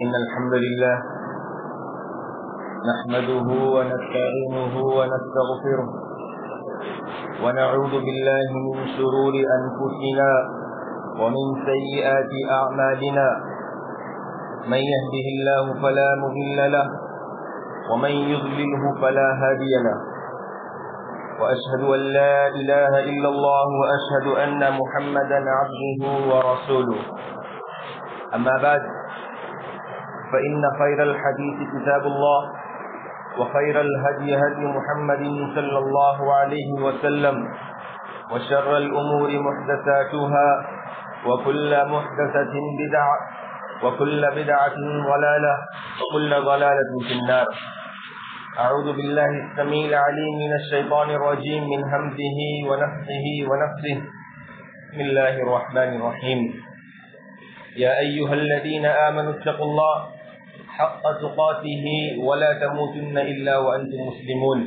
إن الحمد لله نحمده ونستعينه ونستغفره ونعوذ بالله من شرور أنفسنا ومن سيئات أعمالنا من يهده الله فلا مضل له ومن يضلله فلا هادي له وأشهد أن لا إله إلا الله وأشهد أن محمدا عبده ورسوله أما بعد فإن خير الحديث كتاب الله وخير الهدي هدي محمد صلى الله عليه وسلم وشر الأمور محدثاتها وكل محدثة بدعة وكل بدعة ضلالة وكل ضلالة في النار. أعوذ بالله السميع العليم من الشيطان الرجيم من همزه ونفخه ونفثه. بسم الله الرحمن الرحيم. يا أيها الذين آمنوا اتقوا الله حق تقاته ولا تموتن إلا وأنتم مسلمون.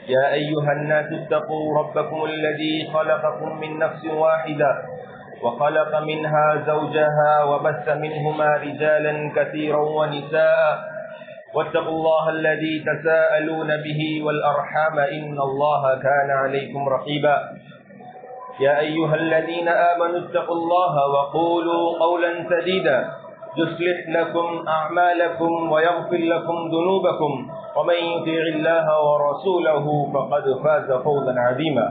يا أيها الناس اتقوا ربكم الذي خلقكم من نفس واحدة وخلق منها زوجها وبث منهما رجالا كثيرا ونساء واتقوا الله الذي تساءلون به والأرحام إن الله كان عليكم رقيبا. يا أيها الذين آمنوا اتقوا الله وقولوا قولا سديدا يصلح لكم أعمالكم ويغفر لكم ذنوبكم ومن يطع الله ورسوله فقد فاز فوزا عظيما.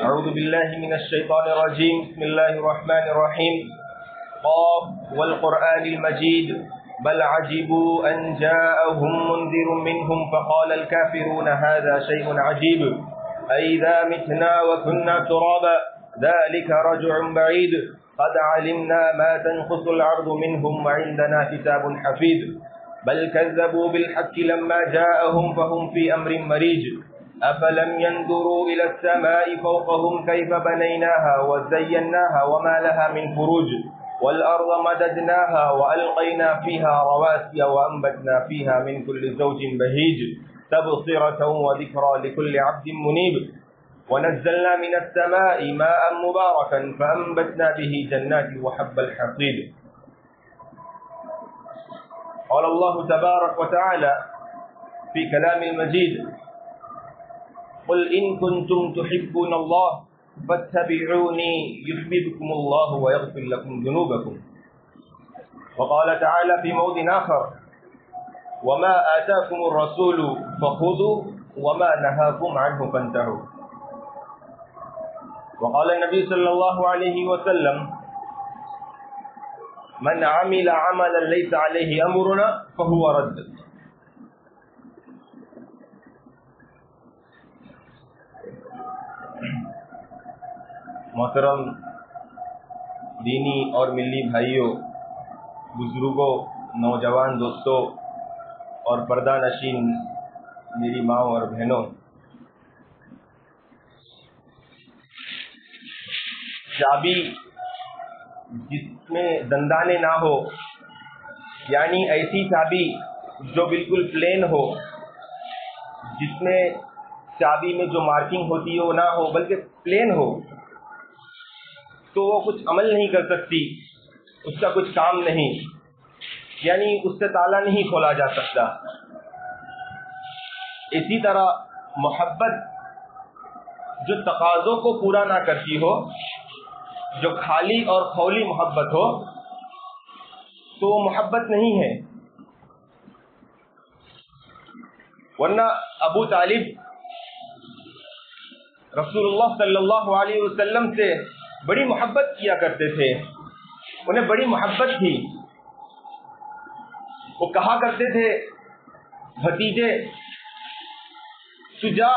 أعوذ بالله من الشيطان الرجيم. بسم الله الرحمن الرحيم. قاف والقرآن المجيد بل عجبوا أن جاءهم منذر منهم فقال الكافرون هذا شيء عجيب أئذا متنا وكنا ترابا ذلك رجع بعيد قد علمنا ما تنقص الأرض منهم وعندنا كتاب حفيظ بل كذبوا بالحق لما جاءهم فهم في أمر مريج أفلم ينظروا إلى السماء فوقهم كيف بنيناها وزيناها وما لها من فروج والأرض مددناها وألقينا فيها رواسي وأنبتنا فيها من كل زوج بهيج تبصرة وذكرى لكل عبد منيب ونزلنا من السماء ماء مباركا فأنبتنا به جنات وحب الحصيد. قال الله تبارك وتعالى في كلام المجيد قل إن كنتم تحبون الله فاتبعوني يحببكم الله ويغفر لكم ذنوبكم. وقال تعالى في موضع آخر وما آتاكم الرسول فخذوا وما نهاكم عنه فانتهوا. وقال النبي صلی اللہ علیہ وسلم من عمل عملا ليس عليه امرنا فهو رد. محترم دینی اور ملی بھائیوں، بزرگوں، نوجوان دوستوں اور پردہ نشین میری ماں اور بہنوں، چابی جس میں دندانے نہ ہو، یعنی ایسی چابی جو بالکل پلین ہو، جس میں چابی میں جو مارکنگ ہوتی ہے وہ نہ ہو بلکہ پلین ہو، تو وہ کچھ عمل نہیں کر سکتی، اس کا کچھ کام نہیں، یعنی اس سے تالا نہیں کھولا جا سکتا. اسی طرح محبت جو تقاضوں کو پورا نہ کرتی ہو، جو خالی اور خولی محبت ہو، تو وہ محبت نہیں ہے. ورنہ ابو طالب رسول اللہ صلی اللہ علیہ وسلم سے بڑی محبت کیا کرتے تھے، انہیں بڑی محبت تھی. وہ کہا کرتے تھے بھتیجے سجا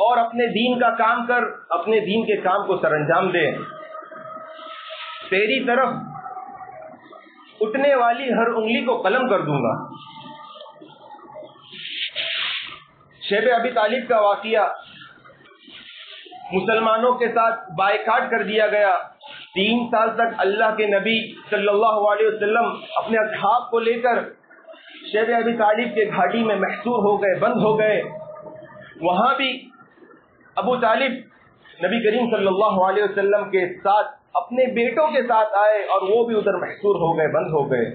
اور اپنے دین کا کام کر، اپنے دین کے کام کو سر انجام دے، تیری طرف اٹھنے والی ہر انگلی کو قلم کر دوں گا. شیب ابی طالب کا واقعہ، مسلمانوں کے ساتھ بائیکاٹ کر دیا گیا. 3 سال تک اللہ کے نبی صلی اللہ علیہ وسلم اپنے اصحاب کو لے کر شیب ابی طالب کے گھاٹی میں محصور ہو گئے، بند ہو گئے. وہاں بھی ابو طالب نبی کریم صلی اللہ علیہ وسلم کے ساتھ اپنے بیٹوں کے ساتھ آئے اور وہ بھی ادھر محصور ہو گئے، بند ہو گئے.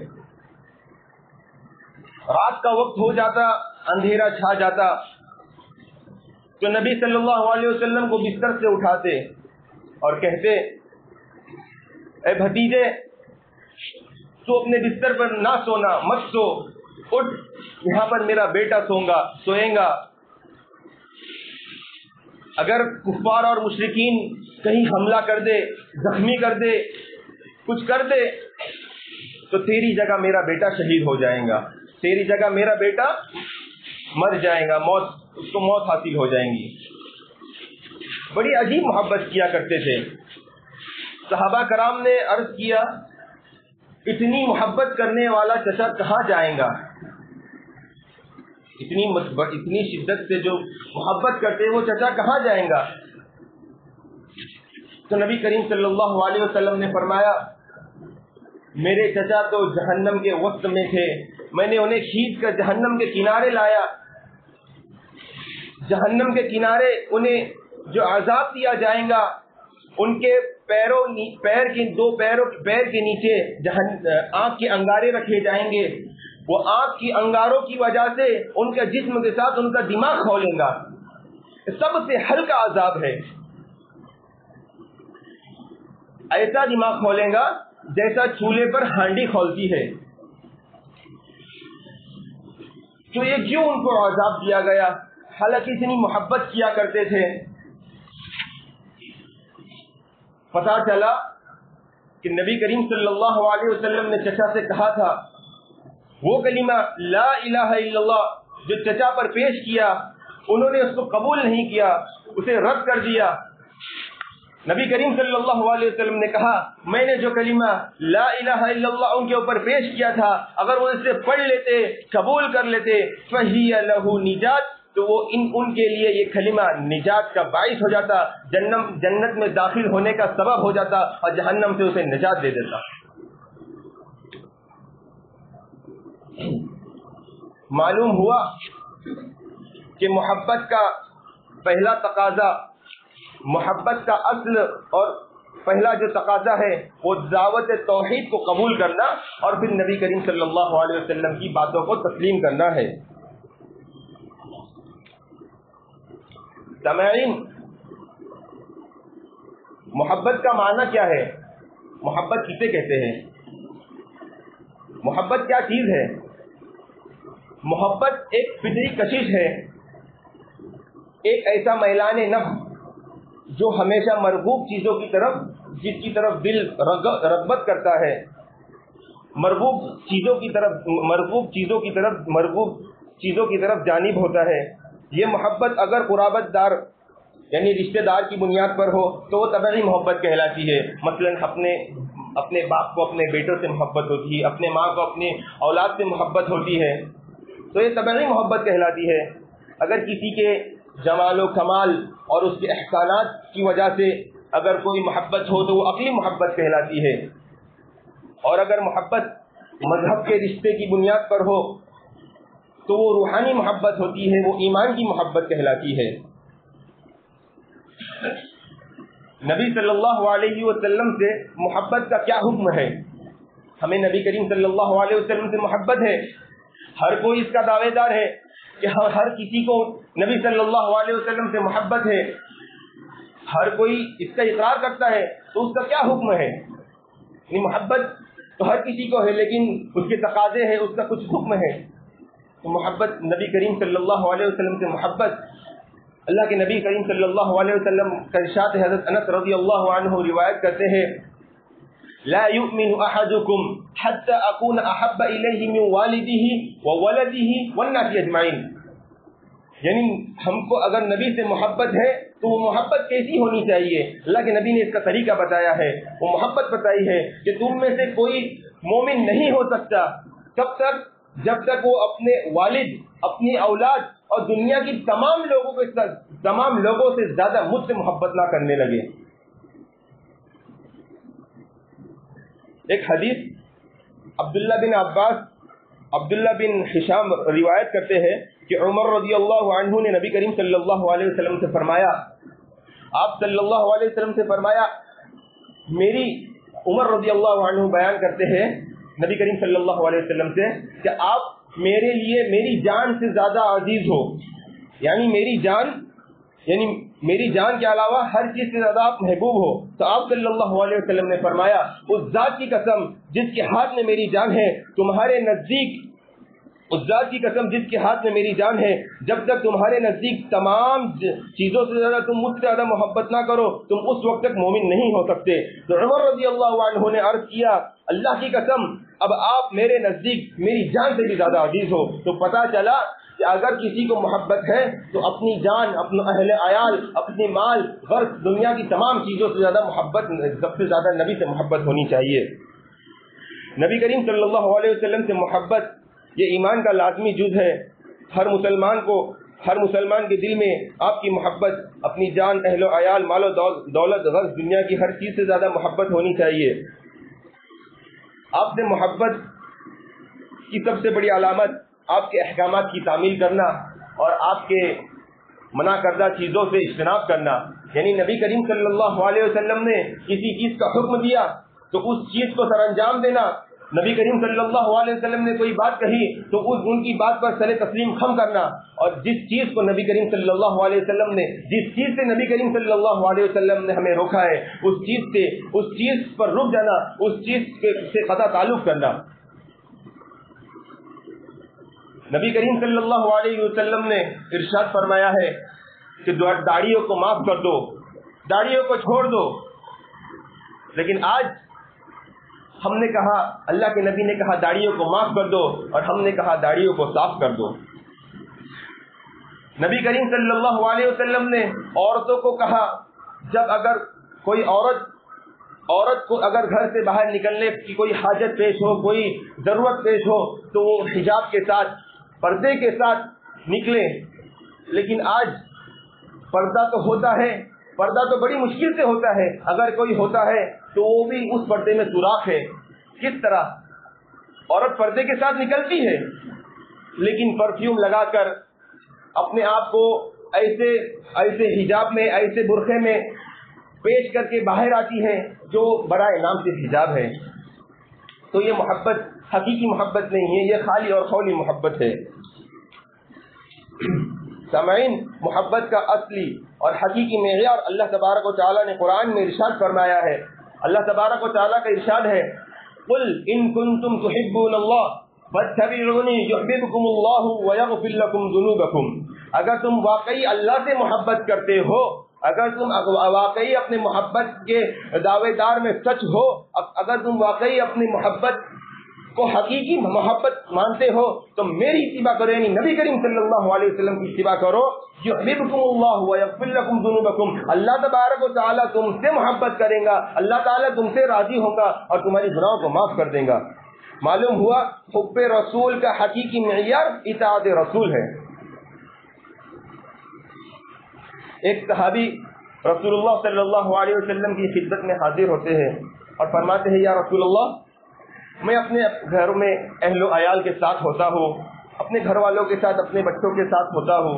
رات کا وقت ہو جاتا، اندھیرا چھا جاتا تو نبی صلی اللہ علیہ وسلم کو بستر سے اٹھاتے اور کہتے اے بھتیجے تو اپنے بستر پر نہ سونا، مت سو، اٹھ، یہاں پر میرا بیٹا سوئیں گا. اگر کفار اور مشرکین کہیں حملہ کر دے، زخمی کر دے، کچھ کر دے تو تیری جگہ میرا بیٹا شہید ہو جائے گا، تیری جگہ میرا بیٹا مر جائے گا، اس کو موت حاصل ہو جائیں گی. بڑی عجیب محبت کیا کرتے تھے. صحابہ کرام نے عرض کیا اتنی محبت کرنے والا چچا کہاں جائیں گا؟ اتنی شدت سے جو محبت کرتے وہ چچا کہاں جائیں گا؟ تو نبی کریم صلی اللہ علیہ وسلم نے فرمایا میرے چچا تو جہنم کے وسط میں تھے، میں نے انہیں کھینچ کر جہنم کے کنارے لایا. جہنم کے کنارے انہیں جو عذاب دیا جائے گا، ان کے پیر کے نیچے آگ کے انگارے رکھے جائیں گے. وہ آگ کی انگاروں کی وجہ سے ان کے جسم کے ساتھ ان کا دماغ کھولیں گا. سب سے ہلکا عذاب ہے. ایسا دماغ کھولیں گا جیسا چولہے پر ہانڈی کھولتی ہے. تو یہ کیوں ان کو عذاب دیا گیا؟ حالانکہ اتنی محبت کیا کرتے تھے. پتا چلا کہ نبی کریم صلی اللہ علیہ وسلم نے چچا سے کہا تھا وہ کلمہ لا الہ الا اللہ جو چچا پر پیش کیا، انہوں نے اس کو قبول نہیں کیا، اسے رد کر دیا. نبی کریم صلی اللہ علیہ وسلم نے کہا میں نے جو کلمہ لا الہ الا اللہ ان کے اوپر پیش کیا تھا، اگر وہ اسے پڑھ لیتے، قبول کر لیتے، فَهِيَ لَهُ نِجَاتٌ، تو وہ ان کے لیے یہ کلمہ نجات کا باعث ہو جاتا، جنت میں داخل ہونے کا سبب ہو جاتا اور جہنم سے اسے نجات دے دیتا. معلوم ہوا کہ محبت کا پہلا تقاضا، محبت کا اصل اور پہلا جو تقاضا ہے وہ دعوت توحید کو قبول کرنا اور پھر نبی کریم صلی اللہ علیہ وسلم کی باتوں کو تسلیم کرنا ہے. سامعین، محبت کا معنی کیا ہے؟ محبت کسے کہتے ہیں؟ محبت کیا چیز ہے؟ محبت ایک فطری کشش ہے، ایک ایسا میلان نفس جو ہمیشہ مرغوب چیزوں کی طرف، جس کی طرف دل رغبت کرتا ہے، مرغوب چیزوں کی طرف جانب ہوتا ہے. یہ محبت اگر قرابت دار یعنی رشتہ دار کی بنیاد پر ہو تو وہ طبعی محبت کہلاتی ہے. مثلا اپنے باپ کو اپنے بیٹوں سے محبت ہوتی ہے، اپنے ماں کو اپنی اولاد سے محبت ہوتی ہے، تو یہ طبعی محبت کہلاتی ہے. اگر کسی کے جمال و کمال اور اس کے احسانات کی وجہ سے اگر کوئی محبت ہو تو وہ عقلی محبت کہلاتی ہے. اور اگر محبت مذہب کے رشتے کی بنیاد پر ہو تو وہ روحانی محبت ہوتی ہے، وہ ایمان کی محبت کہلاتی ہے. نبی صلی اللہ علیہ وسلم سے محبت کا کیا حکم ہے؟ ہمیں نبی کریم صلی اللہ علیہ وسلم سے محبت ہے. ہر کوئی اس کا دعوے دار ہے کہ ہر کسی کو نبی صلی اللہ علیہ وسلم سے محبت ہے، ہر کوئی اس کا اقرار کرتا ہے. تو اس کا کیا حکم ہے؟ محبت تو ہر کسی کو ہے لیکن اس کے تقاضے ہیں، اس کا کچھ حکم ہے. تو محبت نبی کریم صلی اللہ علیہ وسلم سے محبت، اللہ کے نبی کریم صلی اللہ علیہ وسلم کا ارشاد حضرت انس رضی اللہ عنہ روایت کرتے ہیں لا يؤمن احدكم حتى اكون احب اليه من والده وولده والناس اجمعين. یعنی ہم کو اگر نبی سے محبت ہے تو وہ محبت کیسی ہونی چاہیے؟ اللہ کے نبی نے اس کا طریقہ بتایا ہے، وہ محبت بتائی ہے کہ تم میں سے کوئی مومن نہیں ہو سکتا کب تک؟ جب تک وہ اپنے والد، اپنی اولاد اور دنیا کی تمام لوگوں سے زیادہ مجھ سے محبت نہ کرنے لگے. ایک حدیث عبداللہ بن عباس، عبداللہ بن ہشام روایت کرتے ہیں کہ عمر رضی اللہ عنہ نے نبی کریم صلی اللہ علیہ وسلم سے فرمایا، آپ صلی اللہ علیہ وسلم سے فرمایا میری عمر رضی اللہ عنہ بیان کرتے ہیں نبی کریم صلی اللہ علیہ وسلم سے کہ آپ میرے لیے میری جان سے زیادہ عزیز ہو، یعنی میری جان کے علاوہ ہر چیز سے زیادہ آپ محبوب ہو. تو آپ صلی اللہ علیہ وسلم نے فرمایا اس ذات کی قسم جس کے ہاتھ میں میری جان ہے، تمہارے نزدیک اس ذات کی قسم جس کے ہاتھ میں میری جان ہے، جب تک تمہارے نزدیک تمام چیزوں سے زیادہ تم مجھ سے زیادہ محبت نہ کرو تم اس وقت تک مومن نہیں ہو سکتے. تو عمر رضی اللہ عنہ نے عرض کیا اللہ کی قسم اب آپ میرے نزدیک میری جان سے بھی زیادہ عزیز ہو. تو پتہ چلا کہ اگر کسی کو محبت ہے تو اپنی جان، اپنے اہل عیال، اپنی مال، غرض دنیا کی تمام چیزوں سے زیادہ محبت، سب سے زیادہ نبی سے محبت ہونی چاہیے. نبی کریم صلی اللہ علیہ وسلم سے محبت یہ ایمان کا لازمی جز ہے. ہر مسلمان کے دل میں آپ کی محبت، اپنی جان، اہل و عیال، مال و دولت، غرض دنیا کی ہر چیز سے زیادہ محبت ہونی چاہیے. آپ سے محبت کی سب سے بڑی علامت آپ کے احکامات کی تعمیل کرنا اور آپ کے منع کردہ چیزوں سے اجتناب کرنا. یعنی نبی کریم صلی اللہ علیہ وسلم نے کسی چیز کا حکم دیا تو اس چیز کو سر انجام دینا. نبی کریم صلی اللہ علیہ وسلم نے کوئی بات کہی تو ان کی بات پر سر تسلیم خم کرنا، اور جس چیز کو نبی کریم صلی اللہ علیہ وسلم نے، جس چیز سے نبی کریم صلی اللہ علیہ وسلم نے ہمیں روکا ہے اس چیز پر رک جانا، اس چیز سے قطع تعلق کرنا. نبی کریم صلی اللہ علیہ وسلم نے ارشاد فرمایا ہے کہ داڑھیوں کو معاف کر دو، داڑھیوں کو چھوڑ دو. لیکن آج ہم نے کہا، اللہ کے نبی نے کہا داڑھیوں کو معاف کر دو، اور ہم نے کہا داڑھیوں کو صاف کر دو. نبی کریم صلی اللہ علیہ وسلم نے عورتوں کو کہا جب اگر کوئی عورت کو اگر گھر سے باہر نکلنے کی کوئی حاجت پیش ہو، کوئی ضرورت پیش ہو تو وہ حجاب کے ساتھ، پردے کے ساتھ نکلے. لیکن آج پردہ تو ہوتا ہے، پردہ تو بڑی مشکل سے ہوتا ہے، اگر کوئی ہوتا ہے تو وہ بھی اس پردے میں سوراخ ہے. کس طرح عورت پردے کے ساتھ نکلتی ہے لیکن پرفیوم لگا کر اپنے آپ کو ایسے حجاب میں، ایسے برقعے میں پیش کر کے باہر آتی ہے جو برائے نام سے حجاب ہے. تو یہ محبت حقیقی محبت نہیں ہے، یہ خالی اور قولی محبت ہے. سامعین، محبت کا اصلی اور حقیقی معیار اللہ تبارک و تعالیٰ نے قرآن میں ارشاد فرمایا ہے. اللہ تبارک و تعالیٰ کا ارشاد ہے قل ان کنتم تحبون اللہ فاتبعونی یحببکم اللہ ویغفر لکم ذنوبکم. اگر تم واقعی اللہ سے محبت کرتے ہو، اگر تم واقعی اپنے محبت کے دعوے دار میں سچ ہو، اگر تم واقعی اپنی محبت کو حقیقی محبت مانتے ہو تو میری اتباع کرو، یعنی نبی کریم صلی اللہ علیہ وسلم کی اتباع کرو. یحببکم اللہ ویغفر لکم ذنوبکم. اللہ تبارک و تعالیٰ تم سے محبت کرے گا، اللہ تعالیٰ تم سے راضی ہوگا اور تمہاری گناہوں کو معاف کر دے گا. معلوم ہوا حب رسول کا حقیقی معیار اطاعت رسول ہے. ایک صحابی رسول اللہ صلی اللہ علیہ وسلم کی خدمت میں حاضر ہوتے ہیں اور فرماتے ہیں یا رسول اللہ، میں اپنے گھر میں اہل و عیال کے ساتھ ہوتا ہوں، اپنے گھر والوں کے ساتھ، اپنے بچوں کے ساتھ ہوتا ہوں،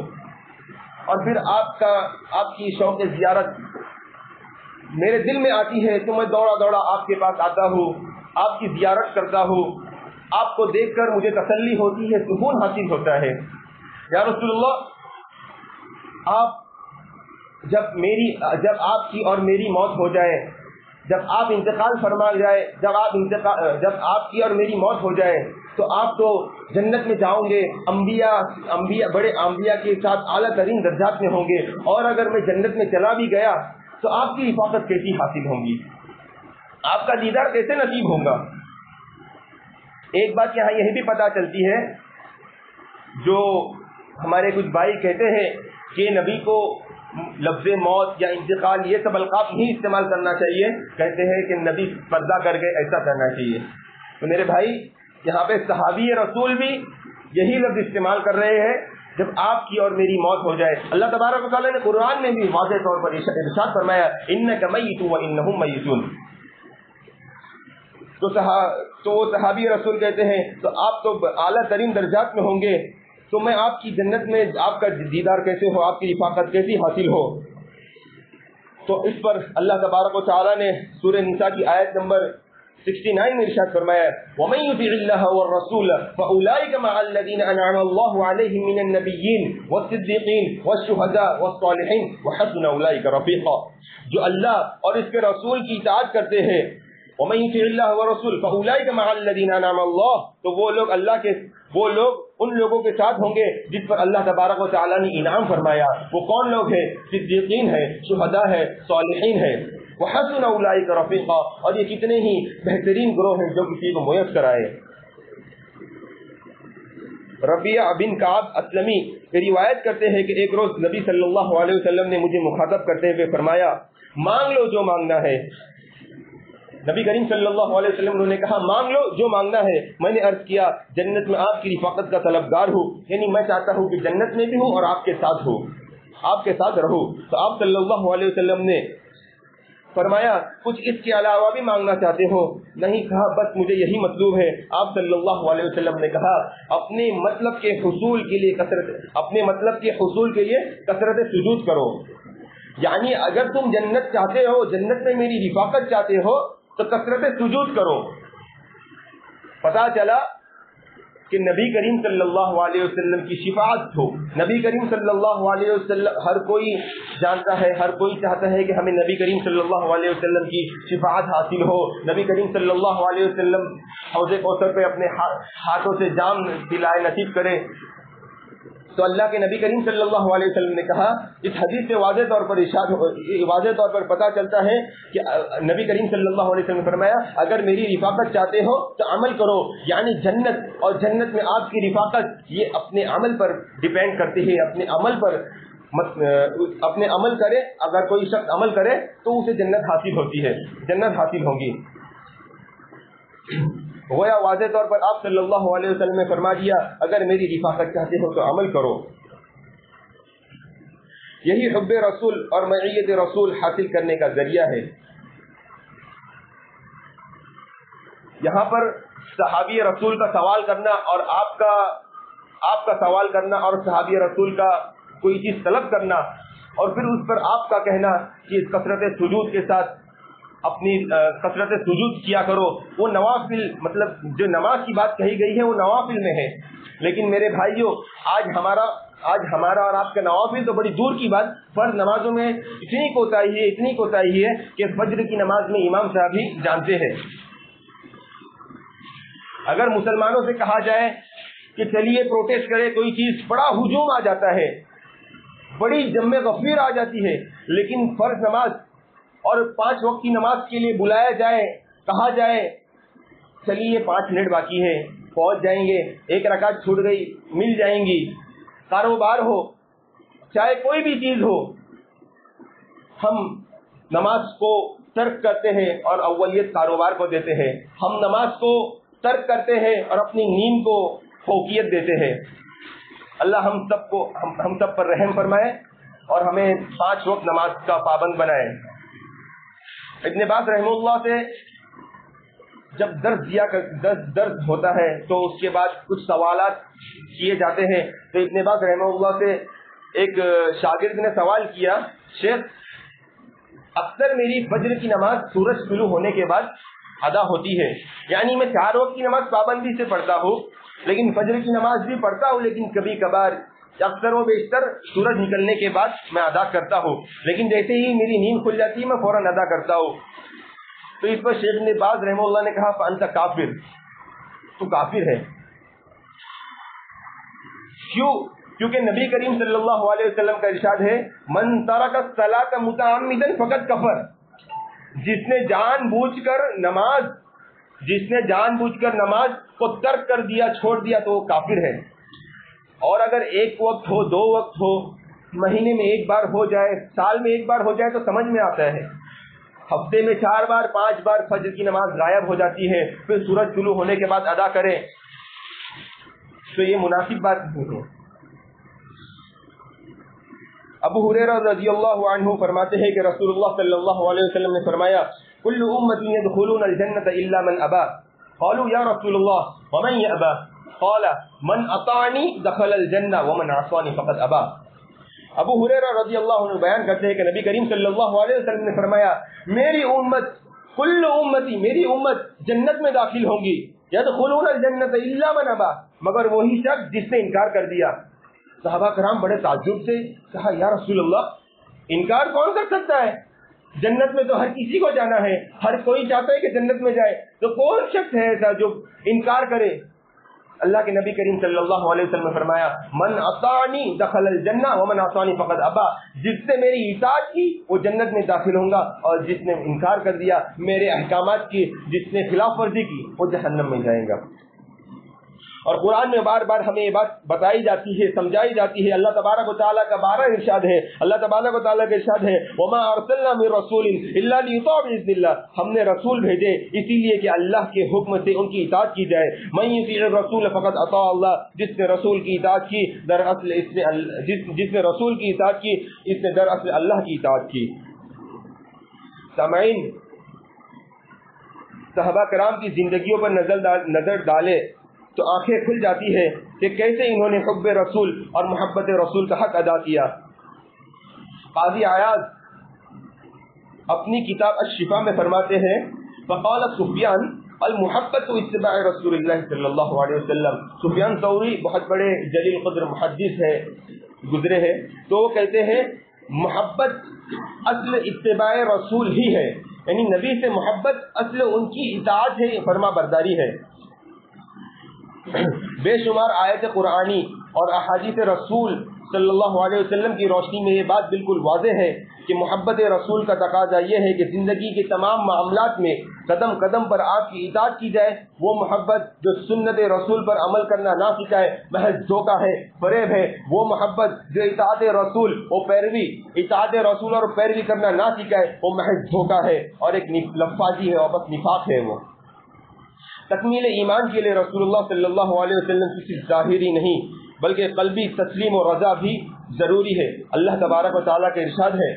اور پھر آپ کی شوق زیارت میرے دل میں آتی ہے تو میں دوڑا آپ کے پاس آتا ہوں، آپ کی زیارت کرتا ہوں. آپ کو دیکھ کر مجھے تسلی ہوتی ہے، سکون حاصل ہوتا ہے. یا رسول اللہ، آپ جب آپ کی اور میری موت ہو جائے، جب آپ انتقال فرما جائے، جب آپ کی اور میری موت ہو جائے تو آپ تو جنت میں جاؤں گے، انبیاء بڑے انبیاء کے ساتھ اعلیٰ ترین درجات میں ہوں گے، اور اگر میں جنت میں چلا بھی گیا تو آپ کی حفاظت کیسی حاصل ہوں گی، آپ کا دیدار کیسے نصیب ہوگا. ایک بات یہاں یہی بھی پتہ چلتی ہے، جو ہمارے کچھ بھائی کہتے ہیں کہ نبی کو لفظ موت یا انتقال یہ سب القاب نہیں استعمال کرنا چاہیے، کہتے ہیں کہ نبی پردہ کر کے ایسا کرنا چاہیے. تو میرے بھائی، یہاں پہ صحابی رسول بھی یہی لفظ استعمال کر رہے ہیں جب آپ کی اور میری موت ہو جائے. اللہ تبارک و تعالیٰ نے قرآن میں بھی واضح طور پر ارشاد فرمایا انک میت وانہم میتون. تو وہ صحابی رسول کہتے ہیں تو آپ تو اعلیٰ ترین درجات میں ہوں گے، تو میں آپ کی جنت میں آپ کا دیدار کیسے ہو، آپ کی رفاقت کیسی حاصل ہو. تو اس پر اللہ تبارک و تعالی نے سورہ نساء کی آیت نمبر 69 میں ارشاد فرمایا وَمَن يُطِعِ اللَّهَ وَالرَّسُولَ فَأُولَٰئِكَ مَعَ الَّذِينَ أَنْعَمَ اللَّهُ عَلَيْهِم مِّنَ النَّبِيِّينَ وَالصِّدِّيقِينَ وَالشُّهَدَاءِ وَالصَّالِحِينَ وَحَسُنَ أُولَٰئِكَ رَفِيقًا، جو اللہ اور اس کے رسول کی اطاعت کرتے ہیں، وَمَن يُطِعِ اللَّهَ وَالرَّسُولَ فَأُولَٰئِكَ مَعَ الَّذِينَ أَنْعَمَ اللَّهُ، تو وہ لوگ اللہ کے ان لوگوں کے ساتھ ہوں گے جس پر اللہ تبارک و تعالی نے انعام فرمایا۔ وہ کون لوگ ہیں؟ صدیقین ہے، شہداء ہے، صالحین ہے۔ وحسن اولئک رفیقا، اور یہ کتنے ہی بہترین گروہ ہیں جو کسی کو میسر آئے۔ ربیعہ بن کعب اسلمی روایت کرتے ہیں کہ ایک روز نبی صلی اللہ علیہ وسلم نے مجھے مخاطب کرتے ہوئے فرمایا مانگ لو جو مانگنا ہے۔ نبی کریم صلی اللہ علیہ وسلم نے کہا مانگ لو جو مانگنا ہے۔ میں نے عرض کیا جنت میں آپ کی رفاقت کا طلبگار ہوں، یعنی میں چاہتا ہوں کہ جنت میں بھی ہوں اور آپ کے ساتھ ہوں، آپ کے ساتھ رہوں۔ تو آپ صلی اللہ علیہ وسلم نے فرمایا کچھ اس کے علاوہ بھی مانگنا چاہتے ہو؟ نہیں، کہا بس مجھے یہی مطلوب ہے۔ آپ صلی اللہ علیہ وسلم نے کہا اپنے مطلب کے حصول کے لیے کثرت سجود کرو، یعنی اگر تم جنت چاہتے ہو، جنت میں میری رفاقت چاہتے ہو تو کثرت سجود کرو۔ پتا چلا کہ نبی کریم صلی اللہ علیہ وسلم کی شفاعت ہو۔ نبی کریم صلی اللہ علیہ وسلم، ہر کوئی جانتا ہے، ہر کوئی چاہتا ہے کہ ہمیں نبی کریم صلی اللہ علیہ وسلم کی شفاعت حاصل ہو۔ نبی کریم صلی اللہ علیہ وسلم حوض کوثر پہ اپنے ہاتھوں سے جام دلائے نصیب کرے۔ تو اللہ کے نبی کریم صلی اللہ علیہ وسلم نے کہا، اس حدیث سے واضح طور پر پتہ چلتا ہے کہ نبی کریم صلی اللہ علیہ وسلم نے فرمایا اگر میری رفاقت چاہتے ہو تو عمل کرو، یعنی جنت اور جنت میں آپ کی رفاقت یہ اپنے عمل پر ڈیپینڈ کرتی ہے، اپنے عمل کرے، اگر کوئی شخص عمل کرے تو اسے جنت حاصل ہوتی ہے، جنت حاصل ہوگی۔ گویا واضح طور پر آپ صلی اللہ علیہ وسلم نے فرما دیا اگر میری رفاقت چاہتے ہو تو عمل کرو۔ یہی حب رسول اور معیت رسول حاصل کرنے کا ذریعہ ہے۔ یہاں پر صحابی رسول کا سوال کرنا اور آپ کا سوال کرنا اور صحابی رسول کا کوئی چیز طلب کرنا اور پھر اس پر آپ کا کہنا کہ کثرت سجود کے ساتھ اپنی کثرت سجود کیا کرو، وہ نوافل، مطلب جو نماز کی بات کہی گئی ہے وہ نوافل میں ہے، لیکن میرے بھائیوں آج ہمارا اور آپ کا نوافل تو بڑی دور کی بات، فرض نمازوں میں اتنی کوتاہی ہے کہ فجر کی نماز میں امام صاحب ہی جانتے ہیں۔ اگر مسلمانوں سے کہا جائے کہ چلیے پروٹیسٹ کرے کوئی چیز، بڑا ہجوم آ جاتا ہے، بڑی جم غفیر آ جاتی ہے، لیکن فرض نماز اور 5 وقت کی نماز کے لیے بلایا جائے، کہا جائے چلیے 5 منٹ باقی ہے، پہنچ جائیں گے، 1 رکعت چھوٹ گئی مل جائیں گی، کاروبار ہو چاہے کوئی بھی چیز ہو، ہم نماز کو ترک کرتے ہیں اور اولیت کاروبار کو دیتے ہیں، ہم نماز کو ترک کرتے ہیں اور اپنی نیند کو فوقیت دیتے ہیں۔ اللہ ہم سب پر رحم فرمائے اور ہمیں 5 وقت نماز کا پابند بنائے۔ ابن باز رحمہ اللہ سے جب درس ہوتا ہے تو اس کے بعد کچھ سوالات کیے جاتے ہیں، تو ابن باز رحمہ اللہ سے ایک شاگرد نے سوال کیا، شیخ اکثر میری فجر کی نماز سورج طلوع ہونے کے بعد ادا ہوتی ہے، یعنی میں 4 وقت کی نماز پابندی سے پڑھتا ہوں، لیکن فجر کی نماز بھی پڑھتا ہوں، لیکن کبھی کبھار اکثر و بیشتر سورج نکلنے کے بعد میں ادا کرتا ہوں، لیکن جیسے ہی میری نیند کھل جاتی ہے میں فوراً ادا کرتا ہوں۔ تو اس پر شیخ ابن باز رحمہ اللہ نے کہا فانت کافر، تو کافر ہے۔ کیونکہ نبی کریم صلی اللہ علیہ وسلم کا ارشاد ہے من ترک الصلاۃ متعمدا فقد کفر، جس نے جان بوجھ کر نماز کو ترک کر دیا، چھوڑ دیا تو وہ کافر ہے۔ اور اگر 1 وقت ہو، 2 وقت ہو، مہینے میں 1 بار ہو جائے، سال میں 1 بار ہو جائے تو سمجھ میں آتا ہے، ہفتے میں 4 بار 5 بار فجر کی نماز غائب ہو جاتی ہے، پھر سورج طلوع ہونے کے بعد ادا کریں تو یہ مناسب بات نہیں ہے۔ ابو ہریرہ رضی اللہ عنہ فرماتے ہیں کہ رسول اللہ صلی اللہ علیہ وسلم نے فرمایا کل امتی يدخلون الجنة الا من ابا، قالوا یا رسول اللہ ومن یأبا، قال من اطاعنی دخل الجنة ومن عصانی فقد ابا۔ ابو ہریرہ رضی اللہ عنہ بیان کرتے ہیں کہ نبی کریم صلی اللہ علیہ وسلم نے فرمایا میری امت کل امتی میری امت جنت میں داخل ہوں گی یدخلون الجنت الا من ابا مگر وہی شخص جس نے انکار کر دیا. صحابہ کرام بڑے تعجب سے کہا یا رسول اللہ انکار کون کر سکتا ہے؟ جنت میں تو ہر کسی کو جانا ہے, ہر کوئی چاہتا ہے کہ جنت میں جائے, تو کون شخص ہے ایسا جو انکار کرے؟ اللہ کے نبی کریم صلی اللہ علیہ وسلم نے فرمایا من اطاعنی دخل الجنہ ومن عصانی فقد ابا, جس نے میری اطاعت کی وہ جنت میں داخل ہوں گا اور جس نے انکار کر دیا میرے احکامات کی, جس نے خلاف ورزی کی وہ جہنم میں جائے گا. اور قرآن میں بار بار ہمیں یہ بات بتائی جاتی ہے, سمجھائی جاتی ہے. اللہ تبارک و تعالیٰ کا 12 ارشاد ہے, اللہ تبارک و تعالیٰ کا ارشاد ہے وما ارسلنا من رسول الا لیطاع باذن اللہ, ہم نے رسول بھیجے اسی لیے کہ اللہ کے حکم سے ان کی اطاعت کی جائے. من یطیع الرسول فقد اطاع اللہ, جس نے رسول کی اطاعت کی دراصل اس نے جس نے رسول کی اطاعت کی اس نے دراصل اللہ کی اطاعت کی. سامعین, صحابہ کرام کی زندگیوں پر نظر ڈالے تو آنکھیں کھل جاتی ہے کہ کیسے انہوں نے حب رسول اور محبت رسول کا حق ادا کیا. قاضی عیاض اپنی کتاب الشفا میں فرماتے ہیں فقال سفیان المحبت اتباع رسول اللہ صلی اللہ علیہ وسلم. سفیان ثوری بہت بڑے جلیل قدر محدث ہے, گزرے ہیں, تو وہ کہتے ہیں محبت اصل اتباع رسول ہی ہے, یعنی نبی سے محبت اصل ان کی اطاعت ہے, فرما برداری ہے. بے شمار آیت قرآنی اور احادیث رسول صلی اللہ علیہ وسلم کی روشنی میں یہ بات بالکل واضح ہے کہ محبت رسول کا تقاضا یہ ہے کہ زندگی کے تمام معاملات میں قدم قدم پر آپ کی اطاعت کی جائے. وہ محبت جو سنت رسول پر عمل کرنا نہ سکھائے محض دھوکہ ہے, فریب ہے. وہ محبت جو اطاعت رسول اطاعت رسول اور پیروی کرنا نہ سکھائے وہ محض دھوکہ ہے اور ایک لفاظی ہے اور بس نفاق ہے. وہ تکمیل ایمان کے لیے رسول اللہ صلی اللہ علیہ وسلم کی صرف ظاہری نہیں بلکہ قلبی تسلیم و رضا بھی ضروری ہے. اللہ تبارک و تعالیٰ کا ارشاد ہے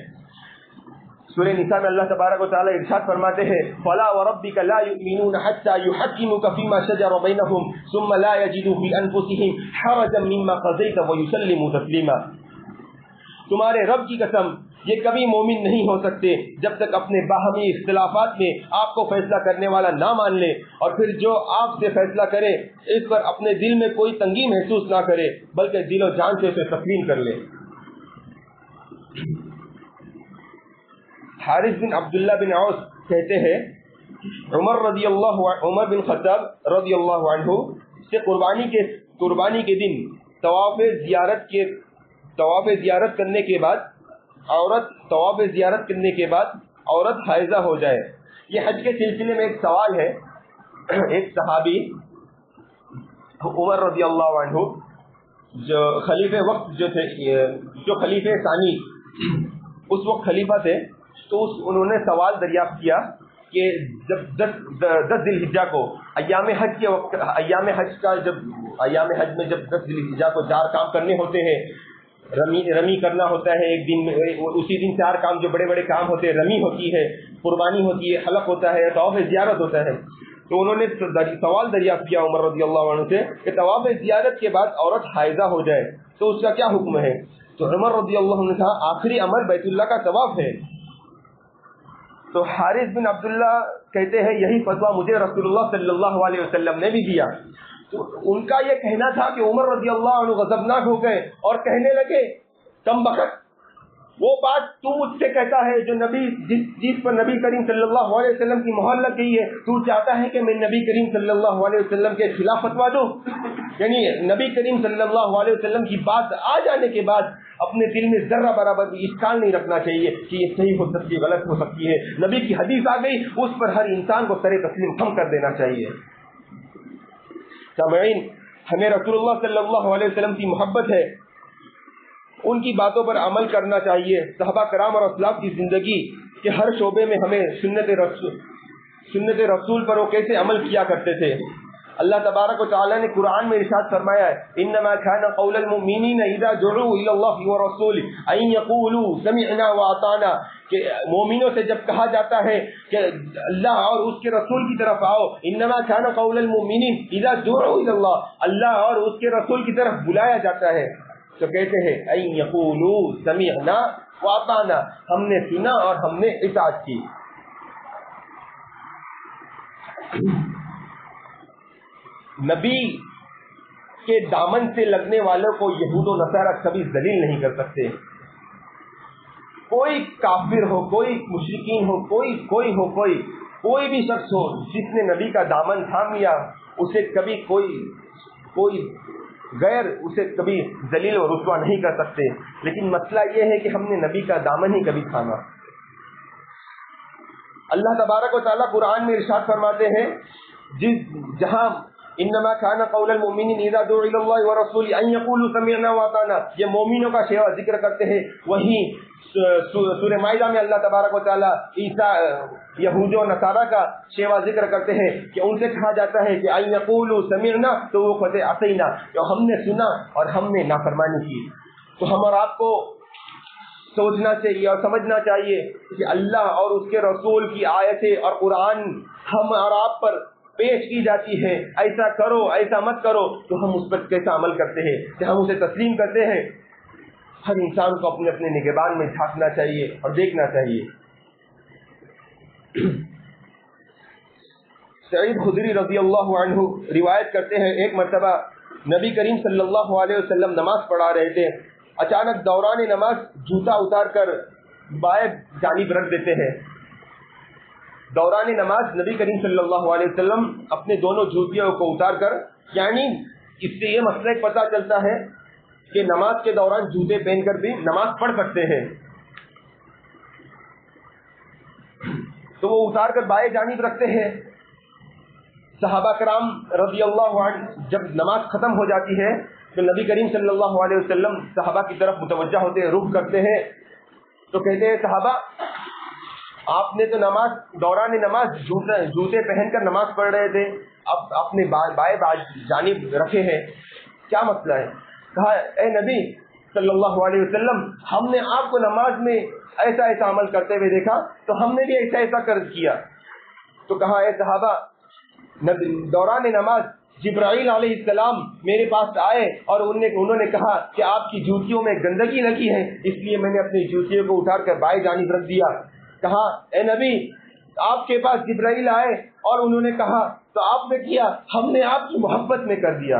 سورہ نساء میں, اللہ تبارک و تعالیٰ ارشاد فرماتے ہیں فلا وربک لا یؤمنون حتى يحكموك فيما شجر بينهم ثم لا يجدوا في انفسهم حرجا مما قضيت ويسلموا تسلیما. تمہارے رب کی قسم یہ کبھی مومن نہیں ہو سکتے جب تک اپنے باہمی اختلافات میں آپ کو فیصلہ کرنے والا نہ مان لے اور پھر جو آپ سے فیصلہ کرے اس پر اپنے دل میں کوئی تنگی محسوس نہ کرے بلکہ دل و جان سے اسے تسلیم کر لے. حارث بن عبداللہ بن عوف کہتے ہیں عمر بن خطاب رضی اللہ عنہ سے قربانی کے دن طواف زیارت کرنے کے بعد عورت حائضہ ہو جائے. یہ حج کے سلسلے میں ایک سوال ہے. ایک صحابی عمر رضی اللہ عنہ جو خلیفہ وقت جو خلیفہ ثانی اس وقت خلیفہ تھے, تو انہوں نے سوال دریافت کیا کہ جب 10 ذی الحجہ کو ایام حج میں جب 10 ذی الحجہ کو 4 کام کرنے ہوتے ہیں, رمی کرنا ہوتا ہے ایک دن میں, اسی دن 4 کام جو بڑے بڑے کام ہوتے ہیں, رمی ہوتی ہے, قربانی ہوتی ہے, حلق ہوتا ہے, طواف زیارت ہوتا ہے. تو انہوں نے سوال دریافت کیا عمر رضی اللہ عنہ سے کہ طواف زیارت کے بعد عورت حائضہ ہو جائے تو اس کا کیا حکم ہے؟ تو عمر رضی اللہ عنہ نے کہا آخری عمل بیت اللہ کا طواف ہے. تو حارث بن عبداللہ کہتے ہیں یہی فتویٰ مجھے رسول اللہ صلی اللہ علیہ وسلم نے بھی دیا. تو ان کا یہ کہنا تھا کہ عمر رضی اللہ عنہ غضبناک ہو گئے اور کہنے لگے کم بخت, وہ بات تو مجھ سے کہتا ہے جو جس پر نبی کریم صلی اللہ علیہ وسلم کی مہر لگ گئی ہے, تو چاہتا ہے کہ میں نبی کریم صلی اللہ علیہ وسلم کے خلاف فتویٰ دوں؟ یعنی نبی کریم صلی اللہ علیہ وسلم کی بات آ جانے کے بعد اپنے دل میں ذرہ برابر بھی اشکال نہیں رکھنا چاہیے کہ یہ صحیح ہو سکتی ہے, غلط ہو سکتی ہے. نبی کی حدیث آ گئی, اس پر ہر انسان کو سر تسلیم خم کر دینا چاہیے. سامعین, ہمیں رسول اللہ صلی اللہ علیہ وسلم کی محبت ہے, ان کی باتوں پر عمل کرنا چاہیے. صحابہ کرام اور اسلاف کی زندگی کے ہر شعبے میں ہمیں سنت رسول پر وہ کیسے عمل کیا کرتے تھے. اللہ تبارک و تعالی نے قرآن میں ارشاد فرمایا ہے انما كان قول المؤمنین اذا دعوا الى الله ورسوله ان يقولوا سمعنا واطعنا, کہ مومنوں سے جب کہا جاتا ہے کہ اللہ اور اس کے رسول کی طرف آؤ, انما كان قول المؤمنین اذا دعوا الى الله, اللہ اور اس کے رسول کی طرف بلایا جاتا ہے تو کہتے ہیں ان یقولوا سمعنا واطعنا، ہم نے سنا اور ہم نے اطاعت کی۔ نبی کے دامن سے لگنے والوں کو یہود و نصارہ کبھی ذلیل نہیں کر سکتے۔ کوئی کافر ہو، کوئی مشرکین ہو، کوئی بھی شخص ہو جس نے نبی کا دامن تھام لیا، اسے کبھی کوئی غیر اسے کبھی ذلیل و رسوا نہیں کر سکتے۔ لیکن مسئلہ یہ ہے کہ ہم نے نبی کا دامن ہی کبھی تھاما۔ اللہ تبارک و تعالیٰ قرآن میں ارشاد فرماتے ہیں جہاں انما كان قول المؤمنين اذا دعوا الى الله ورسوله ان يقولوا سمعنا واطعنا، یہ مومنوں کا شیوا ذکر کرتے ہیں۔ وہیں سورہ مائدہ میں اللہ تبارک و تعالیٰ عیسیٰ یہود و نصارہ کا شیوا ذکر کرتے ہیں کہ ان سے کہا جاتا ہے کہ ان یقولوا سمعنا، تو وہ کہتے عصینا، کہ ہم نے سنا اور ہم نے نافرمانی کی۔ تو ہم اور آپ کو سوچنا چاہیے اور سمجھنا چاہیے کہ اللہ اور اس کے رسول کی آیتیں اور قرآن ہم اور آپ پر پیش کی جاتی ہے، ایسا کرو ایسا مت کرو، تو ہم اس پر کیسا عمل کرتے ہیں کہ ہم اسے تسلیم کرتے ہیں۔ ہر انسان کو اپنے اپنے نگہبان میں جھانکنا چاہیے اور دیکھنا چاہیے۔ سعید خدری رضی اللہ عنہ روایت کرتے ہیں، ایک مرتبہ نبی کریم صلی اللہ علیہ وسلم نماز پڑھا رہے تھے، اچانک دوران نماز جوتا اتار کر بائیں جانب رکھ دیتے ہیں۔ دوران نماز نبی کریم صلی اللہ علیہ وسلم اپنے دونوں جوتیوں کو اتار کر، یعنی اس سے یہ مسئلہ پتہ چلتا ہے کہ نماز کے دوران جوتے پہن کر بھی نماز پڑھ سکتے ہیں، تو وہ اتار کر بائیں جانب رکھتے ہیں۔ صحابہ کرام رضی اللہ عنہ جب نماز ختم ہو جاتی ہے تو نبی کریم صلی اللہ علیہ وسلم صحابہ کی طرف متوجہ ہوتے ہیں، رخ کرتے ہیں، تو کہتے ہیں صحابہ آپ نے تو دوران نماز جوتے پہن کر نماز پڑھ رہے تھے، اب اپنے بائیں جانب رکھے ہیں، کیا مسئلہ ہے؟ کہا اے نبی صلی اللہ علیہ وسلم، ہم نے آپ کو نماز میں ایسا ایسا عمل کرتے ہوئے دیکھا تو ہم نے بھی ایسا ایسا کیا۔ تو کہا اے صحابہ، دوران نماز جبرائیل علیہ السلام میرے پاس آئے اور انہوں نے کہا کہ آپ کی جوتیوں میں گندگی لگی ہے، اس لیے میں نے اپنی جوتیوں کو اتار کر بائیں جانب رکھ دیا۔ کہا اے نبی، آپ کے پاس جبرائیل آئے اور انہوں نے کہا تو آپ نے کیا، ہم نے آپ کی محبت میں کر دیا۔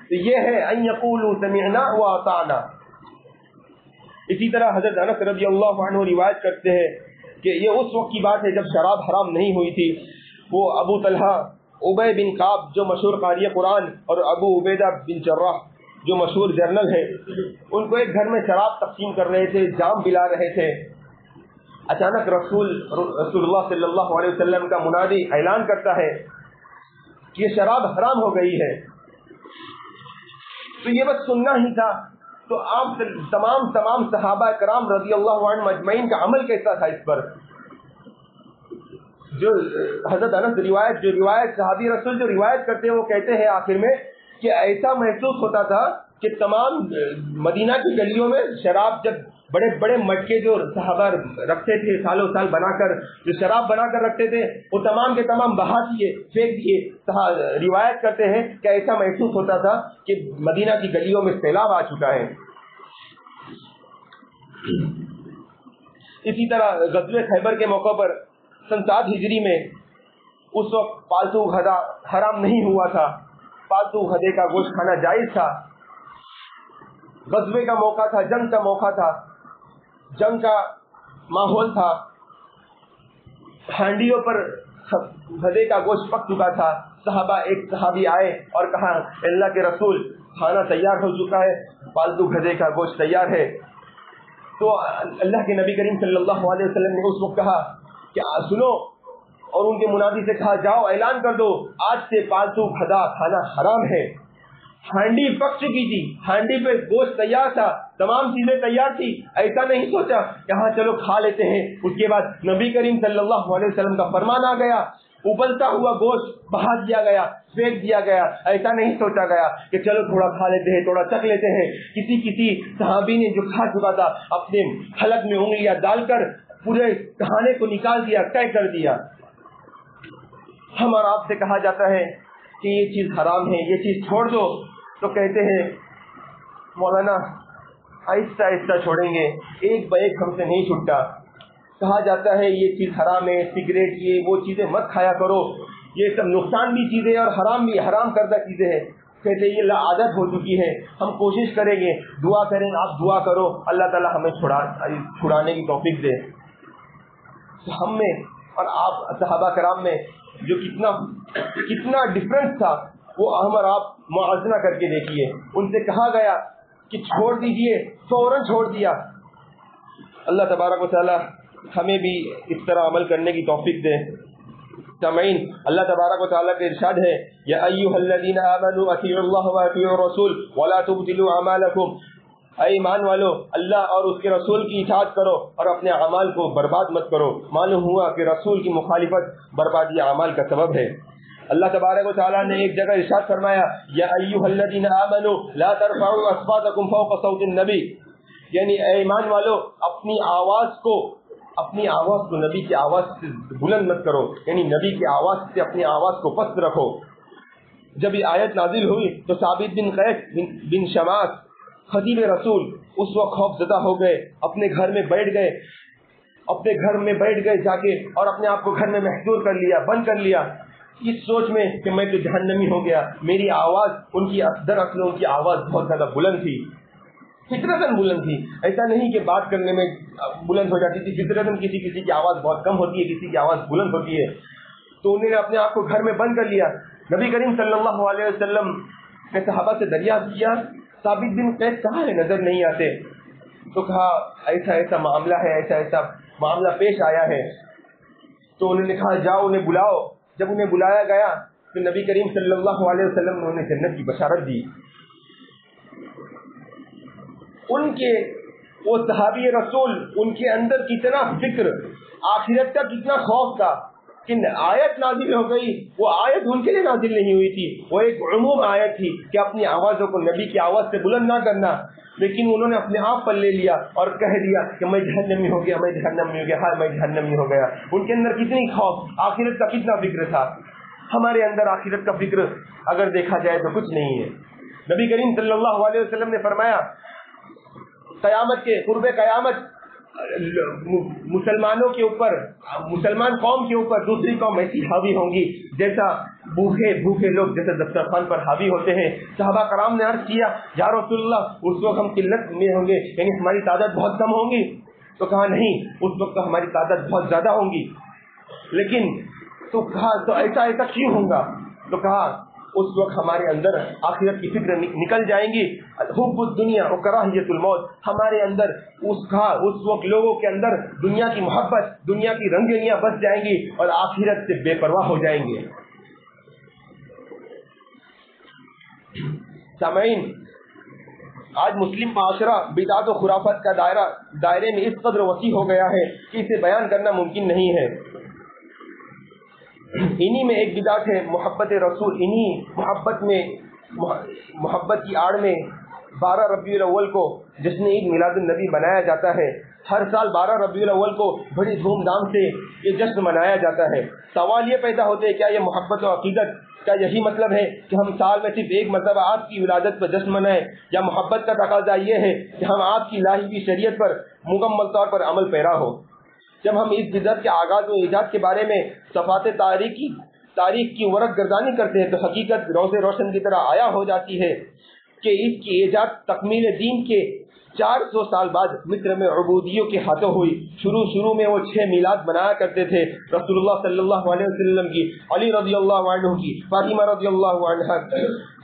تو یہ ہے ان یقولوا سمعنا واطعنا۔ اسی طرح حضرت انس رضی اللہ عنہ روایت کرتے ہیں کہ یہ اس وقت کی بات ہے جب شراب حرام نہیں ہوئی تھی۔ وہ ابو طلحہ ابی بن کعب جو مشہور قاری قرآن اور ابو عبیدہ بن جراح جو مشہور جرنل ہے، ان کو ایک گھر میں شراب تقسیم کر رہے تھے، جام پلا رہے تھے۔ اچانک رسول اللہ صلی اللہ علیہ وسلم کا منادی اعلان کرتا ہے کہ یہ شراب حرام ہو گئی ہے۔ تو یہ بس سننا ہی تھا، تو آپ تمام صحابہ کرام رضی اللہ عنہ مجمعین کا عمل کیسا تھا اس پر؟ جو حضرت انس روایت صحابی رسول جو روایت کرتے ہیں، وہ کہتے ہیں آخر میں کہ ایسا محسوس ہوتا تھا کہ تمام مدینہ کی گلیوں میں شراب، جب بڑے بڑے مٹکے جو صحابہ رکھتے تھے سالوں سال بنا کر، جو شراب بنا کر رکھتے تھے، وہ تمام کے تمام بہا دیے، پھینک دیے۔ روایت کرتے ہیں کہ ایسا محسوس ہوتا تھا کہ مدینہ کی گلیوں میں سیلاب آ چکا ہے۔ اسی طرح غزوہ خیبر کے موقع پر سن 7 ہجری میں، اس وقت پالتو گدھا حرام نہیں ہوا تھا، پالتو گدھے کا گوشت کھانا جائز تھا۔ غزوے کا موقع تھا، جنگ کا موقع تھا، جنگ کا ماحول تھا، ہانڈیوں پر گدھے کا گوشت پک چکا تھا۔ ایک صحابی آئے اور کہا اللہ کے رسول، کھانا تیار ہو چکا ہے، پالتو گدھے کا گوشت تیار ہے۔ تو اللہ کے نبی کریم صلی اللہ علیہ وسلم نے اس وقت کہا کہ سنو، اور ان کے منادی سے کہا جاؤ اعلان کر دو آج سے پالتو گدھا کھانا حرام ہے۔ ہانڈی پک چکی تھی، ہانڈی پہ گوشت تیار تھا، تمام چیزیں تیار تھی، ایسا نہیں سوچا کہ ہاں چلو کھا لیتے ہیں۔ اس کے بعد نبی کریم صلی اللہ علیہ وسلم کا فرمان آ گیا، ابلتا ہوا گوشت بہا دیا گیا، پھینک دیا گیا۔ ایسا نہیں سوچا گیا کہ چلو تھوڑا کھا لیتے ہیں، تھوڑا چکھ لیتے ہیں۔ کسی صحابی نے جو کھا چکا تھا اپنے حلق میں انگلیاں ڈال کر پورے کھانے کو نکال دیا، طے کر دیا۔ ہم اور آپ سے کہا جاتا ہے کہ یہ چیز حرام ہے، یہ چیز چھوڑ دو، تو کہتے ہیں مولانا آہستہ آہستہ چھوڑیں گے، ایک با ایک ہم سے نہیں چھوٹتا۔ کہا جاتا ہے یہ چیز حرام ہے، سگریٹ یہ وہ چیزیں مت کھایا کرو، یہ سب نقصان بھی چیزیں اور حرام بھی، حرام کردہ چیزیں ہیں۔ کہتے یہ عادت ہو چکی ہے، ہم کوشش کریں گے، دعا کریں، آپ دعا کرو اللہ تعالیٰ ہمیں چھڑانے کی توفیق دے۔ ہم میں اور آپ صحابہ کرام میں جو کتنا ڈفرنس تھا، وہ ہم اور آپ موازنہ کر کے دیکھیے۔ ان سے کہا گیا کہ چھوڑ دیجئے، فوراً چھوڑ دیا۔ اللہ تبارک و تعالی ہمیں بھی اس طرح عمل کرنے کی توفیق دے۔ سامعین، اللہ تبارک و تعالیٰ کا ارشاد ہے یا ایھا الذین آمنوا اطیعوا اللہ واطیعوا الرسول ولا تبطلوا اعمالکم، اے ایمان والو اللہ اور اس کے رسول کی اطاعت کرو اور اپنے اعمال کو برباد مت کرو۔ معلوم ہوا کہ رسول کی مخالفت بربادی اعمال کا سبب ہے۔ اللہ تبارک و تعالیٰ نے ایک جگہ ارشاد فرمایا یا ایھا الذین آمنوا لا ترفعوا اصواتکم فوق صوت النبی، یعنی اے ایمان والو اپنی آواز کو نبی کی آواز سے بلند مت کرو، یعنی نبی کی آواز سے اپنی آواز کو پست رکھو۔ جب یہ آیت نازل ہوئی تو ثابت بن قیس بن شماس خطیب رسول اس وقت خوف زدہ ہو گئے، اپنے گھر میں بیٹھ گئے جا کے، اور اپنے آپ کو گھر میں محصور کر لیا، بند کر لیا، اس سوچ میں کہ میں تو جہنمی ہو گیا۔ میری آواز ان کی آواز بہت زیادہ بلند تھی، فطرتاً بلند تھی، ایسا نہیں کہ بات کرنے میں بلند ہو جاتی تھی، فطرتاً کسی کی آواز بہت کم ہوتی ہے، کسی کی آواز بلند ہوتی ہے۔ تو انہوں نے اپنے آپ کو گھر میں بند کر لیا۔ نبی کریم صلی اللہ علیہ وسلم نے صحابہ سے دریافت کیا ثابت بن قیس کہاں ہے، نظر نہیں آتے؟ تو کہا ایسا معاملہ ہے، ایسا معاملہ پیش آیا ہے۔ تو انہوں نے کہا جاؤ انہیں بلاؤ۔ جب انہیں بلایا گیا تو نبی کریم صلی اللہ علیہ وسلم نے انہیں جنت کی بشارت دی۔ ان کے وہ صحابی رسول، ان کے اندر کتنا فکر، آخرت کا کتنا خوف تھا کہ آیت نازل ہو گئی، وہ آیت ان کے لیے نازل نہیں ہوئی تھی، وہ ایک عموم آیت تھی کہ اپنی آوازوں کو نبی کی آواز سے بلند نہ کرنا، لیکن انہوں نے اپنے آپ پر لے لیا اور کہہ دیا کہ میں جہنمی ہو گیا، میں جہنمی ہو گیا۔ ان کے اندر کتنی خوف، آخرت کا کتنا فکر تھا۔ ہمارے اندر آخرت کا فکر اگر دیکھا جائے تو کچھ نہیں ہے۔ نبی کریم صلی اللہ علیہ وسلم نے فرمایا قیامت کے قرب قیامت مسلمانوں کے اوپر، مسلمان قوم کے اوپر دوسری قوم ایسی حاوی ہوں گی جیسا بھوکے لوگ جیسے دسترخوان پر حاوی ہوتے ہیں۔ صحابہ کرام نے عرض کیا یا رسول اللہ اس وقت ہم قلت میں ہوں گے، یعنی ہماری تعداد بہت کم ہوں گی؟ تو کہا نہیں، اس وقت تو ہماری تعداد بہت زیادہ ہوں گی۔ لیکن تو کہا تو ایسا کیوں ہوگا؟ تو کہا اس وقت ہمارے اندر آخرت کی فکر نکل جائیں گی، حب الدنیا و کراہیت الموت، ہمارے اندر اس وقت لوگوں کے اندر دنیا کی محبت، دنیا کی رنگینیاں بس جائیں گی اور آخرت سے بے پرواہ ہو جائیں گے۔ سامعین، آج مسلم معاشرہ بدعت و خرافات کا دائرے میں اس قدر وسیع ہو گیا ہے کہ اسے بیان کرنا ممکن نہیں ہے۔ انہی میں ایک بدعت ہے محبت رسول، انہی محبت کی آڑ میں 12 ربیع الاول کو جشن عید میلاد النبی منایا جاتا ہے۔ ہر سال 12 ربیع الاول کو بڑی دھوم دھام سے یہ جشن منایا جاتا ہے۔ سوال یہ پیدا ہوتے ہیں کیا یہ محبت و عقیدت کا یہی مطلب ہے کہ ہم سال میں صرف ایک مرتبہ آپ کی ولادت پر جشن منائیں، یا محبت کا تقاضا یہ ہے کہ ہم آپ کی الہی کی شریعت پر مکمل طور پر عمل پیرا ہو؟ جب ہم اس بدعت کے آغاز و ایجاد کے بارے میں صفات تاریخ کی ورق گردانی کرتے ہیں تو حقیقت روز روشن کی طرح آیا ہو جاتی ہے کہ اس کی ایجاد تکمیل دین کے 400 سال بعد مصر میں عبودیوں کے ہاتھوں ہوئی۔ شروع میں وہ 6 میلاد منایا کرتے تھے، رسول اللہ صلی اللہ علیہ وسلم کی، علی رضی اللہ عنہ کی، فاطمہ رضی اللہ عنہ،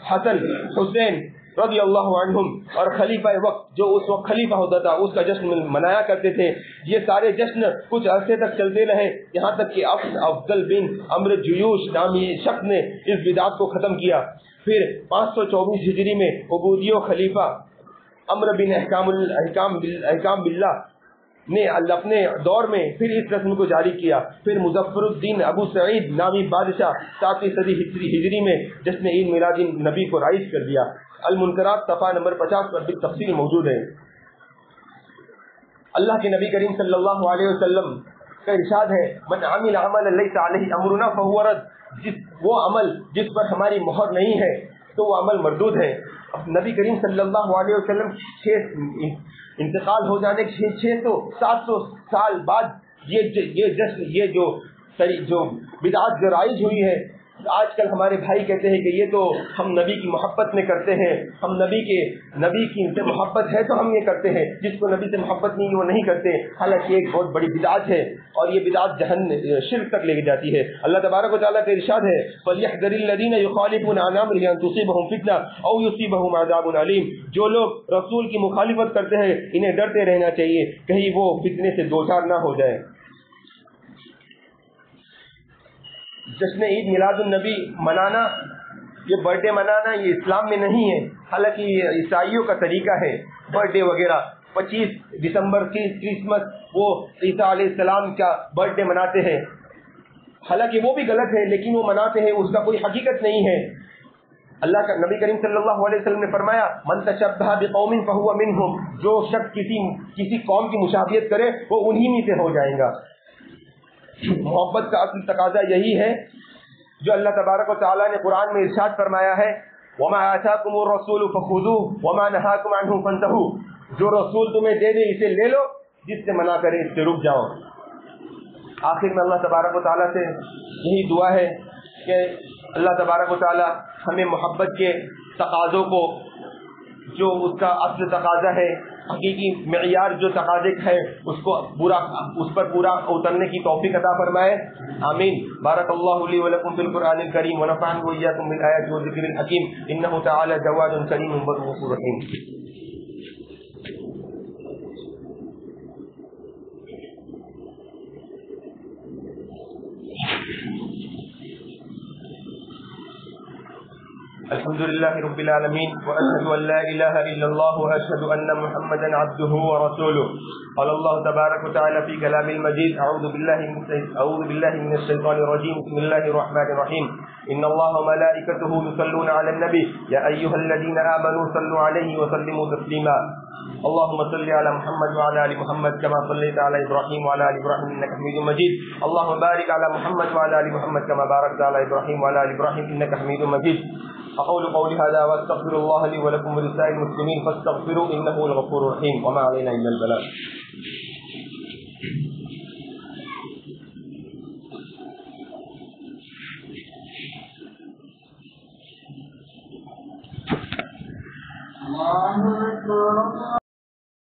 حسن حسین رضی اللہ عنہم، اور خلیفہ وقت جو اس وقت خلیفہ ہوتا تھا اس کا جشن منایا کرتے تھے۔ یہ سارے جشن کچھ عرصے تک چلتے رہے، یہاں تک کہ افضل بن عمرو جیوش نامی شخص نے اس بدعت کو ختم کیا۔ پھر 524 ہجری میں عبودیوں خلیفہ عمرو بن احکام باللہ نے اپنے دور میں پھر اس رسم کو جاری کیا۔ پھر مظفر الدین ابو سعید نامی بادشاہ 7ویں صدی ہجری میں جشن عید میلاد نبی کو رائج کر دیا۔ المنکرات صفحہ نمبر 50 پر بھی تفصیل موجود ہے۔ اللہ کے نبی کریم صلی اللہ علیہ وسلم کا ارشاد ہے من عمل عملا لیس علیہ امرنا فهو رد، وہ عمل جس پر ہماری مہر نہیں ہے تو وہ عمل مردود ہے۔ نبی کریم صلی اللہ علیہ وسلم انتقال ہو جانے کے 600-700 سال بعد یہ جو بدعت جو رائج ہوئی ہے، آج کل ہمارے بھائی کہتے ہیں کہ یہ تو ہم نبی کی محبت میں کرتے ہیں، ہم نبی کی سے محبت ہے تو ہم یہ کرتے ہیں، جس کو نبی سے محبت نہیں وہ نہیں کرتے۔ حالانکہ ایک بہت بڑی بدعت ہے اور یہ بدعت جہنم شرک تک لے کے جاتی ہے۔ اللہ تبارک و تعالیٰ کا ارشاد ہے فَلْيَحْذَرِ الَّذِينَ يُخَالِفُونَ عَنْ أَمْرِهِ أَن تُصِيبَهُمْ فِتْنَةٌ أَوْ يُصِيبَهُمْ عَذَابٌ أَلِيمٌ۔ جو لوگ رسول کی مخالفت کرتے ہیں انہیں ڈرتے رہنا چاہیے کہیں وہ فتنے سے دوچار نہ ہو جائے۔ جشن عید میلاد النبی منانا، یہ برتھ ڈے منانا، یہ اسلام میں نہیں ہے۔ حالانکہ یہ عیسائیوں کا طریقہ ہے برتھ ڈے وغیرہ، 25 دسمبر کی کرسمس، وہ عیسیٰ علیہ السلام کا برتھ ڈے مناتے ہیں، حالانکہ وہ بھی غلط ہے لیکن وہ مناتے ہیں، اس کا کوئی حقیقت نہیں ہے۔ اللہ کا نبی کریم صلی اللہ علیہ وسلم نے فرمایا من تشبہ بقوم فہو منہم، جو شخص کسی قوم کی مشابہت کرے وہ انہی میں سے ہو جائے گا۔ محبت کا اصل تقاضا یہی ہے جو اللہ تبارک و تعالیٰ نے قرآن میں ارشاد فرمایا ہے وَمَا آتَاكُمُ الرَّسُولُ فَخُذُوهُ وَمَا نَهَاكُمْ عَنْهُ فَانْتَهُوا، جو رسول تمہیں دے دے اسے لے لو، جس سے منع کرے اس سے رک جاؤ۔ آخر میں اللہ تبارک و تعالیٰ سے یہی دعا ہے کہ اللہ تبارک و تعالیٰ ہمیں محبت کے تقاضوں کو، جو اس کا اصل تقاضا ہے، حقیقی معیار جو تقاضے ہے، اس پر پورا اترنے کی توفیق عطا فرمائے، آمین۔ بارک اللہ لی ولکم فی القرآن الکریم ونفعنی وإیاکم بالآیات والذکر الحکیم، انہ تعالی جواد کریم غفور رحیم۔ الحمد لله رب العالمين وأشهد أن لا إله إلا الله وأشهد أن محمدا عبده ورسوله۔ قال الله تبارك وتعالى في كلام المجيد أعوذ بالله من الشيطان الرجيم بسم الله الرحمن الرحيم إن الله وملائكته يصلون على النبي يا أيها الذين آمنوا صلوا عليه وسلموا تسليما اللهم صل على محمد وعلى آل محمد كما صليت على إبراهيم وعلى آل إبراهيم إنك حميد مجيد اللهم بارك على محمد وعلى آل محمد كما باركت على إبراهيم وعلى آل إبراهيم إنك حميد مجيد۔ أقول قولي هذا وأستغفر الله لي ولكم ولسائر المسلمين فاستغفروا إنه هو الغفور الرحيم وما علينا إلا البلاغ۔ الله أكبر